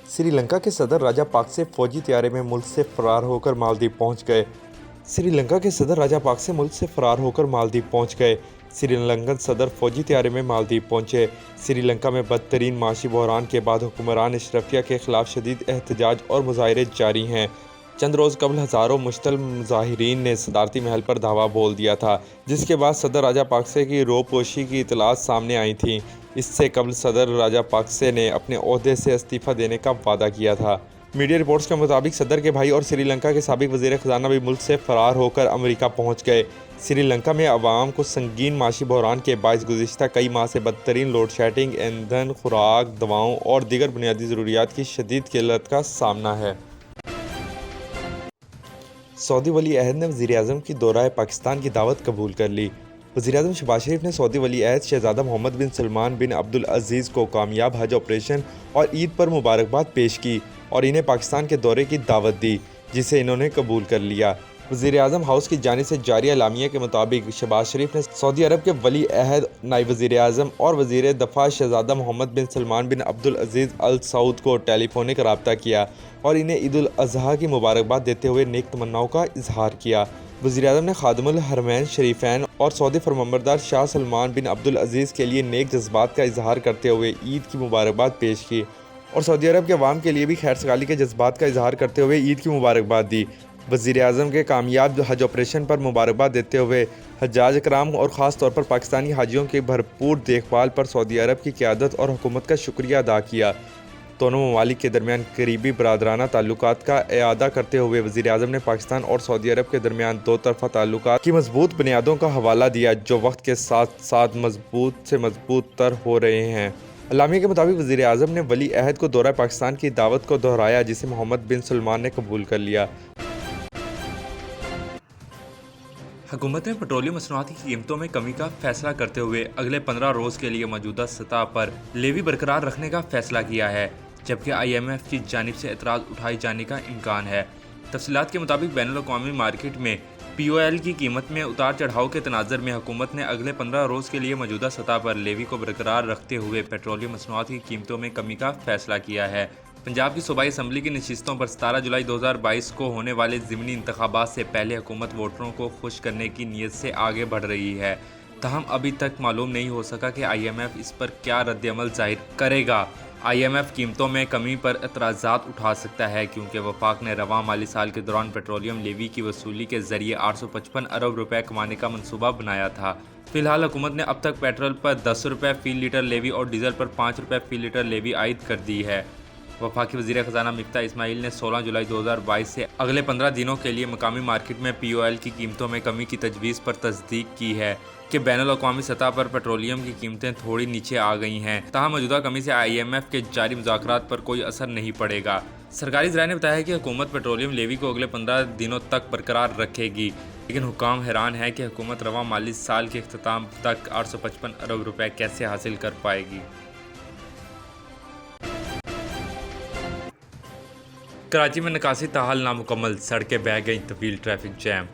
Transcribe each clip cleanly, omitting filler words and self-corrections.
سری لنکا کے صدر راجہ پاکسے فوجی طیارے میں ملک سے فرار ہو کر مالدیپ پہنچ گئے سری لنکا کے صدر راجہ پاکسے ملک سے فرار ہو کر مالدیپ پہنچ گئے سری لنکن صدر فوجی طیارے میں مالدیپ پہنچے۔ سری لنکا میں بدترین معاشی بحران کے بعد حکمران اشرفیہ کے خلاف شدید احتجاج اور مظاہرے جاری ہیں۔ چند روز قبل ہزاروں مشتعل مظاہرین نے صدارتی محل پر دھاوا بول دیا تھا، جس کے بعد صدر راجہ پاکسے کی روپوشی کی اطلاعات سامنے آئی تھیں۔ اس سے قبل صدر راجہ پاکسے نے اپنے عہدے سے استعفیٰ دینے کا وعدہ کیا تھا۔ میڈیا رپورٹس کے مطابق صدر کے بھائی اور سری لنکا کے سابق وزیر خزانہ بھی ملک سے فرار ہو کر امریکہ پہنچ گئے۔ سری لنکا میں عوام کو سنگین معاشی بحران کے باعث گزشتہ کئی ماہ سے بدترین لوڈ شیڈنگ، ایندھن، خوراک، دواؤں اور دیگر بنیادی ضروریات کی شدید قلت کا سامنا ہے۔ سعودی ولی عہد نے وزیر اعظم کی دورہ پاکستان کی دعوت قبول کر لی۔ وزیر اعظم شہباز شریف نے سعودی ولی عہد شہزادہ محمد بن سلمان بن عبدالعزیز کو کامیاب حج آپریشن اور عید پر مبارکباد پیش کی اور انہیں پاکستان کے دورے کی دعوت دی، جسے انہوں نے قبول کر لیا۔ وزیر اعظم ہاؤس کی جانب سے جاری اعلامیہ کے مطابق شہباز شریف نے سعودی عرب کے ولی عہد نائب وزیر اعظم اور وزیر دفاع شہزادہ محمد بن سلمان بن عبدالعزیز ال سعود کو ٹیلی فونک رابطہ کیا اور انہیں عید الاضحیٰ کی مبارکباد دیتے ہوئے نیک تمناؤں کا اظہار کیا۔ وزیر اعظم نے خادم الحرمین شریفین اور سعودی فرمانبردار شاہ سلمان بن عبدالعزیز کے لیے نیک جذبات کا اظہار کرتے ہوئے عید کی مبارکباد پیش کی اور سعودی عرب کے عوام کے لیے بھی خیر سگالی کے جذبات کا اظہار کرتے ہوئے عید کی مبارکباد دی۔ وزیر اعظم کے کامیاب حج آپریشن پر مبارکباد دیتے ہوئے حجاج کرام اور خاص طور پر پاکستانی حاجیوں کی بھرپور دیکھ بھال پر سعودی عرب کی قیادت اور حکومت کا شکریہ ادا کیا۔ دونوں ممالک کے درمیان قریبی برادرانہ تعلقات کا اعادہ کرتے ہوئے وزیر اعظم نے پاکستان اور سعودی عرب کے درمیان دو طرفہ تعلقات کی مضبوط بنیادوں کا حوالہ دیا، جو وقت کے ساتھ ساتھ مضبوط سے مضبوط تر ہو رہے ہیں۔ اعلامیہ کے مطابق وزیر اعظم نے ولی عہد کو دورہ پاکستان کی دعوت کو دہرایا، جسے محمد بن سلمان نے قبول کر لیا۔ حکومت نے پیٹرولیم مصنوعات کی قیمتوں میں کمی کا فیصلہ کرتے ہوئے اگلے 15 روز کے لیے موجودہ سطح پر لیوی برقرار رکھنے کا فیصلہ کیا ہے، جبکہ IMF کی جانب سے اعتراض اٹھائے جانے کا امکان ہے۔ تفصیلات کے مطابق بین الاقوامی مارکیٹ میں POL کی قیمت میں اتار چڑھاؤ کے تناظر میں حکومت نے اگلے 15 روز کے لیے موجودہ سطح پر لیوی کو برقرار رکھتے ہوئے پیٹرولیم مصنوعات کی قیمتوں میں کمی کا فیصلہ کیا ہے۔ پنجاب کی صوبائی اسمبلی کی نشستوں پر 17 جولائی 2022 کو ہونے والے ضمنی انتخابات سے پہلے حکومت ووٹروں کو خوش کرنے کی نیت سے آگے بڑھ رہی ہے، تاہم ابھی تک معلوم نہیں ہو سکا کہ IMF اس پر کیا رد عمل ظاہر کرے گا۔ IMF قیمتوں میں کمی پر اعتراضات اٹھا سکتا ہے، کیونکہ وفاق نے رواں مالی سال کے دوران پیٹرولیم لیوی کی وصولی کے ذریعے 855 ارب روپے کمانے کا منصوبہ بنایا تھا۔ فی الحال حکومت نے اب تک پیٹرول پر 10 روپے فی لیٹر لیوی اور ڈیزل پر 5 روپے فی لیٹر لیوی عائد کر دی ہے۔ وفاقی وزیر خزانہ مفتاح اسماعیل نے 16 جولائی 2022 سے اگلے 15 دنوں کے لیے مقامی مارکیٹ میں POL کی قیمتوں میں کمی کی تجویز پر تصدیق کی ہے کہ بین الاقوامی سطح پر پیٹرولیم کی قیمتیں تھوڑی نیچے آ گئی ہیں، تاہم موجودہ کمی سے IMF کے جاری مذاکرات پر کوئی اثر نہیں پڑے گا۔ سرکاری ذرائع نے بتایا ہے کہ حکومت پیٹرولیم لیوی کو اگلے 15 دنوں تک برقرار رکھے گی، لیکن حکام حیران ہے کہ حکومت رواں مالی سال کے اختتام تک 855 ارب روپے کیسے حاصل کر پائے گی۔ کراچی میں نکاسی تاحال نامکمل، سڑکیں بہہ گئیں، طویل ٹریفک جام۔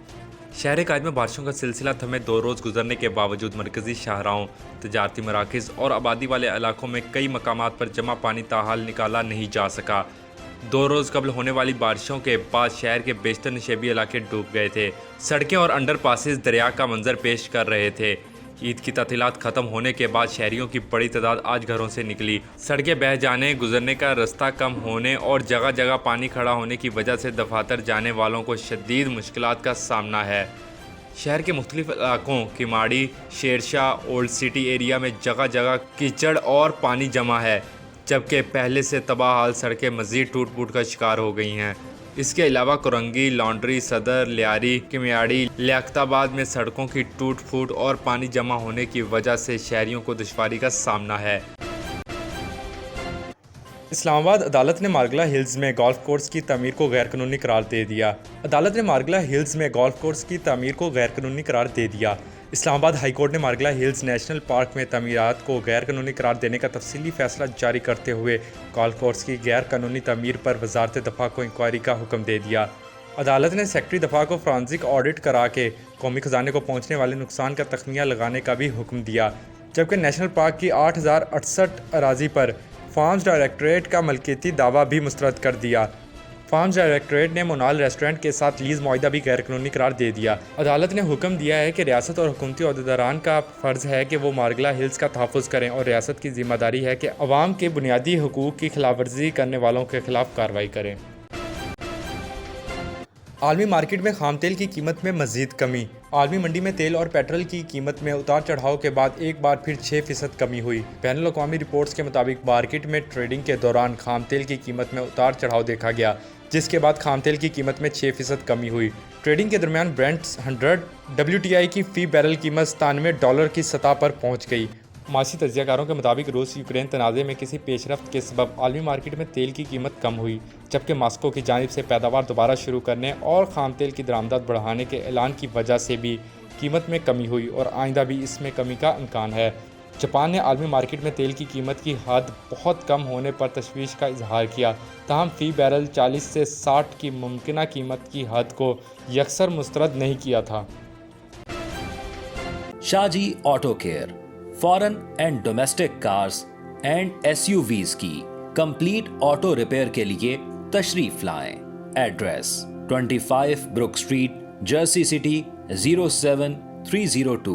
شہر قائد میں بارشوں کا سلسلہ تھمے 2 روز گزرنے کے باوجود مرکزی شاہراہوں، تجارتی مراکز اور آبادی والے علاقوں میں کئی مقامات پر جمع پانی تاحال نکالا نہیں جا سکا۔ 2 روز قبل ہونے والی بارشوں کے بعد شہر کے بیشتر نشیبی علاقے ڈوب گئے تھے۔ سڑکیں اور انڈر پاسز دریا کا منظر پیش کر رہے تھے۔ عید کی تعطیلات ختم ہونے کے بعد شہریوں کی بڑی تعداد آج گھروں سے نکلی۔ سڑکیں بہہ جانے، گزرنے کا رستہ کم ہونے اور جگہ جگہ پانی کھڑا ہونے کی وجہ سے دفاتر جانے والوں کو شدید مشکلات کا سامنا ہے۔ شہر کے مختلف علاقوں کماڑی، شیرشاہ، اولڈ سٹی ایریا میں جگہ جگہ کیچڑ اور پانی جمع ہے، جبکہ پہلے سے تباہ حال سڑکیں مزید ٹوٹ پھوٹ کا شکار ہو گئی ہیں۔ اس کے علاوہ کرنگی، لانڈری، صدر، لیاری، کمیاڑی، لیاقت آباد میں سڑکوں کی ٹوٹ پھوٹ اور پانی جمع ہونے کی وجہ سے شہریوں کو دشواری کا سامنا ہے۔ اسلام آباد عدالت نے مارگلا ہلز میں گولف کورس کی تعمیر کو غیر قانونی قرار دے دیا۔ عدالت نے مارگلا ہلز میں گولف کورس کی تعمیر کو غیر قانونی قرار دے دیا۔ اسلام آباد ہائی کورٹ نے مارگلا ہلز نیشنل پارک میں تعمیرات کو غیر قانونی قرار دینے کا تفصیلی فیصلہ جاری کرتے ہوئے گولف کورس کی غیر قانونی تعمیر پر وزارت دفاع کو انکوائری کا حکم دے دیا۔ عدالت نے سیکرٹری دفاع کو فرانزک آڈٹ کرا کے قومی خزانے کو پہنچنے والے نقصان کا تخمینہ لگانے کا بھی حکم دیا، جبکہ نیشنل پارک کی 8068 اراضی پر فارمز ڈائریکٹوریٹ کا ملکیتی دعویٰ بھی مسترد کر دیا۔ فارمز ڈائریکٹوریٹ نے مونال ریسٹورنٹ کے ساتھ لیز معاہدہ بھی غیر قانونی قرار دے دیا۔ عدالت نے حکم دیا ہے کہ ریاست اور حکومتی عہدیداران کا فرض ہے کہ وہ مارگلا ہلز کا تحفظ کریں اور ریاست کی ذمہ داری ہے کہ عوام کے بنیادی حقوق کی خلاف ورزی کرنے والوں کے خلاف کارروائی کریں۔ عالمی مارکیٹ میں خام تیل کی قیمت میں مزید کمی۔ عالمی منڈی میں تیل اور پیٹرول کی قیمت میں اتار چڑھاؤ کے بعد ایک بار پھر 6% کمی ہوئی۔ بین الاقوامی رپورٹس کے مطابق مارکیٹ میں ٹریڈنگ کے دوران خام تیل کی قیمت میں اتار چڑھاؤ دیکھا گیا، جس کے بعد خام تیل کی قیمت میں 6% کمی ہوئی۔ ٹریڈنگ کے درمیان برینٹ 100 WTI کی فی بیرل قیمت $97 کی سطح پر پہنچ گئی۔ معاشی تجزیہ کاروں کے مطابق روس یوکرین تنازع میں کسی پیش رفت کے سبب عالمی مارکیٹ میں تیل کی قیمت کم ہوئی، جبکہ ماسکو کی جانب سے پیداوار دوبارہ شروع کرنے اور خام تیل کی درآمدات بڑھانے کے اعلان کی وجہ سے بھی قیمت میں کمی ہوئی اور آئندہ بھی اس میں کمی کا امکان ہے۔ جاپان نے عالمی مارکیٹ میں تیل کی قیمت کی حد بہت کم ہونے پر تشویش کا اظہار کیا، تاہم فی بیرل 40 سے 60 کی ممکنہ قیمت کی حد کو یکسر مسترد نہیں کیا تھا۔ Shaji auto care foreign and domestic cars and SUVs کی کمپلیٹ آٹو ریپیئر کے لیے تشریف لائیں۔ Address 25 Brook Street, Jersey City 07302۔